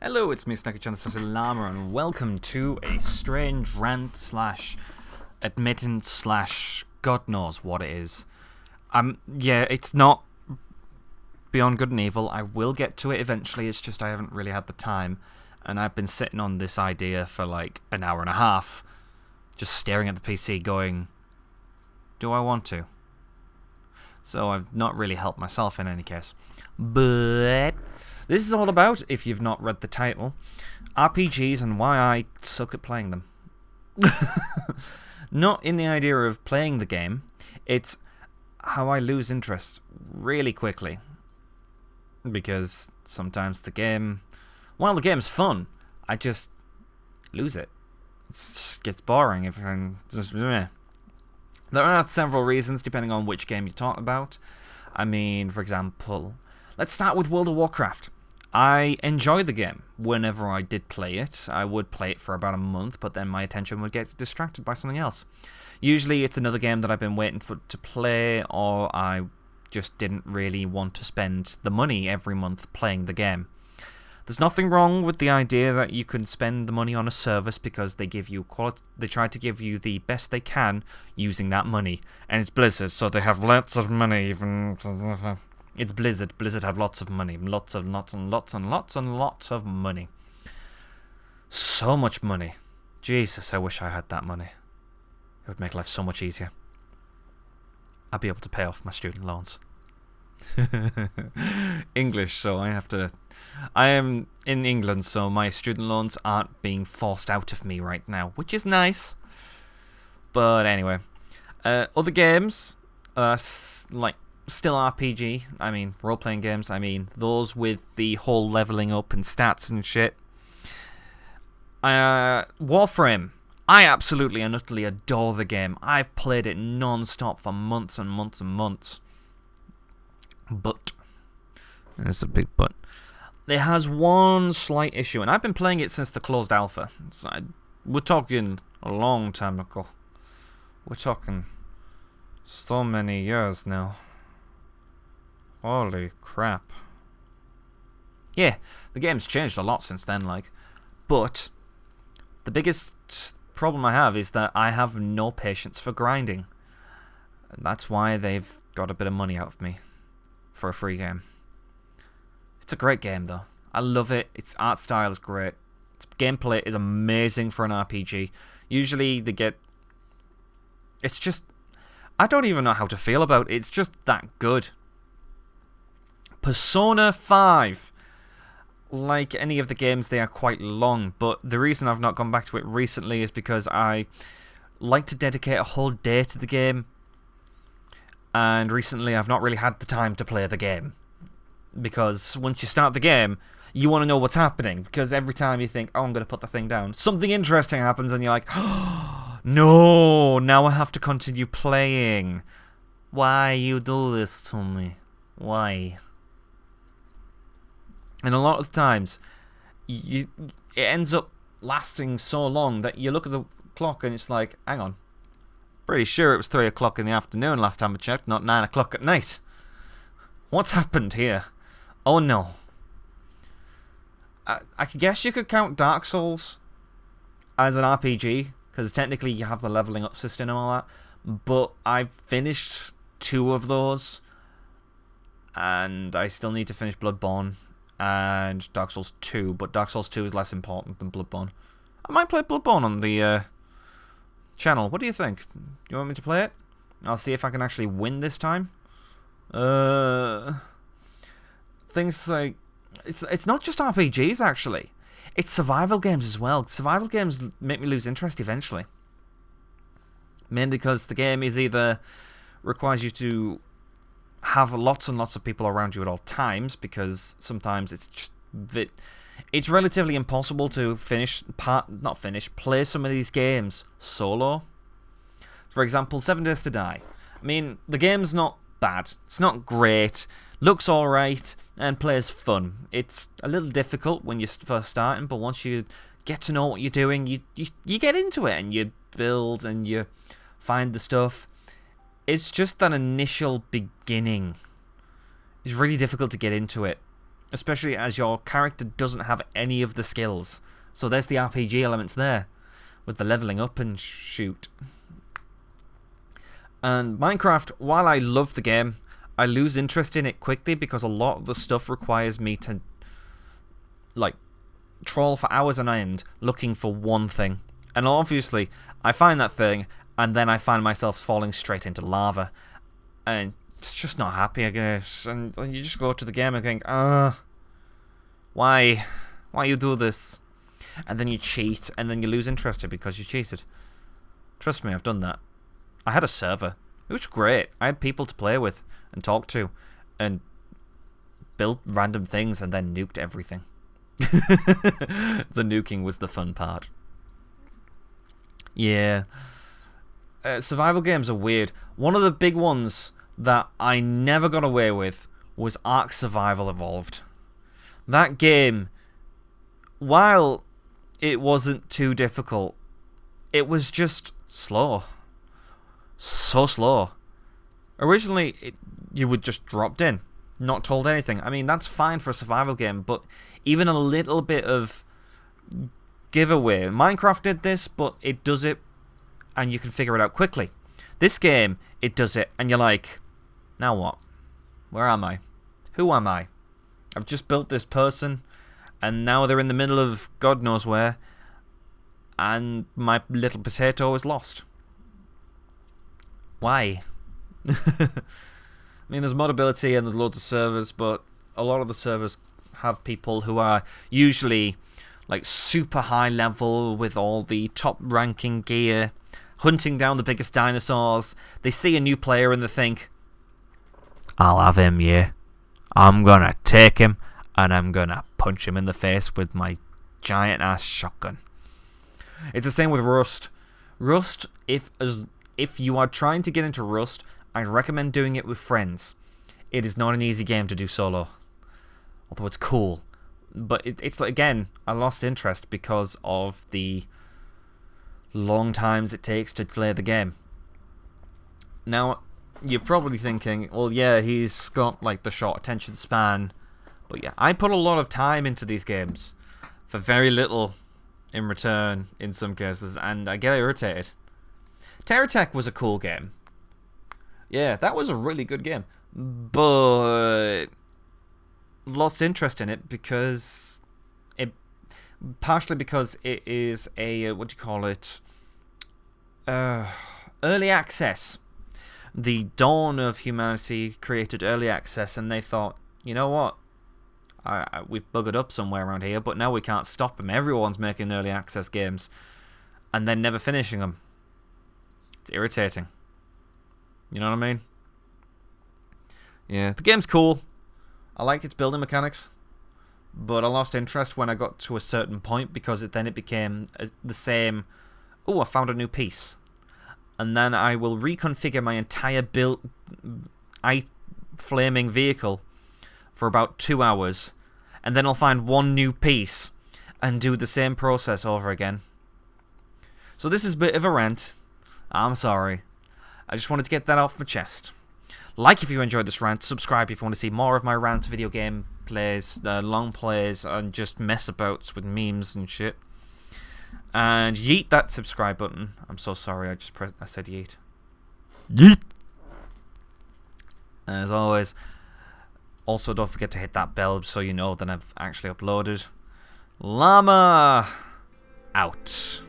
Hello, it's me, Snacky-chan, the Llama, and welcome to a strange rant slash admittance slash God knows what it is. Yeah, it's not Beyond Good and Evil. I will get to it eventually, it's just I haven't really had the time, and I've been sitting on this idea for like an hour and a half, just staring at the PC going, do I want to? So I've not really helped myself in any case. But this is all about, if you've not read the title, RPGs and why I suck at playing them. Not in the idea of playing the game, it's how I lose interest really quickly. Because sometimes the game, while the game's fun, I just lose it. It just gets boring if I'm just meh. There are several reasons depending on which game you talk about. I mean, for example, let's start with World of Warcraft. I enjoy the game. Whenever I did play it, I would play it for about a month, but then my attention would get distracted by something else. Usually it's another game that I've been waiting for to play, or I just didn't really want to spend the money every month playing the game. There's nothing wrong with the idea that you can spend the money on a service because they give you they try to give you the best they can using that money. And it's Blizzard, so they have lots of money. Even it's Blizzard. Blizzard have lots of money, lots of money. So much money. Jesus, I wish I had that money. It would make life so much easier. I'd be able to pay off my student loans. English, so I am in England, so my student loans aren't being forced out of me right now, which is nice. But anyway, other games, like still RPG, I mean role-playing games, I mean those with the whole leveling up and stats and shit. Warframe, I absolutely and utterly adore the game. I played it non-stop for months and months and months. But, there's a big but, it has one slight issue, and I've been playing it since the closed alpha. We're talking a long time ago. We're talking so many years now. Holy crap. Yeah, the game's changed a lot since then, like. But the biggest problem I have is that I have no patience for grinding. And that's why they've got a bit of money out of me for a free game. It's a great game though. I love it. Its art style is great. Its gameplay is amazing for an RPG. Usually they get... It's just... I don't even know how to feel about it. It's just that good. Persona 5. Like any of the games, they are quite long, but the reason I've not gone back to it recently is because I like to dedicate a whole day to the game, and recently I've not really had the time to play the game. Because once you start the game, you want to know what's happening, because every time you think, oh, I'm going to put the thing down, something interesting happens, and you're like, oh, no, now I have to continue playing. Why you do this to me? Why? And a lot of times, it ends up lasting so long that you look at the clock and it's like, hang on, pretty sure it was 3 o'clock in the afternoon last time I checked, not 9 o'clock at night. What's happened here? Oh no. I guess you could count Dark Souls as an RPG, because technically you have the leveling up system and all that, but I've finished 2 of those, and I still need to finish Bloodborne and Dark Souls 2, but Dark Souls 2 is less important than Bloodborne. I might play Bloodborne on the channel. What do you think? Do you want me to play it? I'll see if I can actually win this time. Things like... It's not just RPGs, actually. It's survival games as well. Survival games make me lose interest eventually. Mainly because the game is either... requires you to have lots and lots of people around you at all times, because sometimes it's just it's relatively impossible to play some of these games solo. For example, 7 Days to Die. I mean, the game's not bad. It's not great. Looks alright and plays fun. It's a little difficult when you're first starting, but once you get to know what you're doing, you get into it and you build and you find the stuff. It's just that initial beginning. It's really difficult to get into it. especially as your character doesn't have any of the skills. So there's the RPG elements there, with the leveling up and shoot. And Minecraft, while I love the game, I lose interest in it quickly because a lot of the stuff requires me to, like, trawl for hours on end looking for one thing. And obviously, I find that thing, and then I find myself falling straight into lava. And it's just not happy, I guess. And you just go to the game and think, why? Why you do this? And then you cheat, and then you lose interest because you cheated. Trust me, I've done that. I had a server. It was great. I had people to play with and talk to and build random things and then nuked everything. The nuking was the fun part. Yeah. Survival games are weird. One of the big ones that I never got away with was Ark Survival Evolved. That game, while it wasn't too difficult, it was just slow. So slow. Originally, you would just dropped in, not told anything. I mean, that's fine for a survival game, but even a little bit of giveaway. Minecraft did this, but it does it, and you can figure it out quickly. This game, it does it, and you're like, now what? Where am I? Who am I? I've just built this person, and now they're in the middle of God knows where, and my little potato is lost. Why? I mean, there's modability and there's loads of servers, but a lot of the servers have people who are usually like super high level with all the top ranking gear, hunting down the biggest dinosaurs. They see a new player and they think, I'll have him, yeah. I'm gonna take him and I'm gonna punch him in the face with my giant ass shotgun. It's the same with Rust. Rust, if you are trying to get into Rust, I'd recommend doing it with friends. It is not an easy game to do solo, although it's cool. But it's like, again, I lost interest because of the long times it takes to play the game. Now, you're probably thinking, well, yeah, he's got like the short attention span. But yeah, I put a lot of time into these games for very little in return in some cases, and I get irritated. Terror Tech was a cool game. Yeah, that was a really good game. But lost interest in it because partially because it is a what do you call it? Early access. The dawn of humanity created early access, and they thought, you know what? We've buggered up somewhere around here, but now we can't stop them. Everyone's making early access games, and then never finishing them. It's irritating. You know what I mean? Yeah, the game's cool. I like its building mechanics, but I lost interest when I got to a certain point because then it became the same. Oh, I found a new piece, and then I will reconfigure my entire flaming vehicle for about 2 hours, and then I'll find one new piece and do the same process over again. So this is a bit of a rant. I'm sorry. I just wanted to get that off my chest. Like if you enjoyed this rant, subscribe if you want to see more of my rant video game plays, long plays, and just mess abouts with memes and shit. And yeet that subscribe button. I'm so sorry, I said yeet. Yeet! As always, also don't forget to hit that bell so you know that I've actually uploaded. Llama out.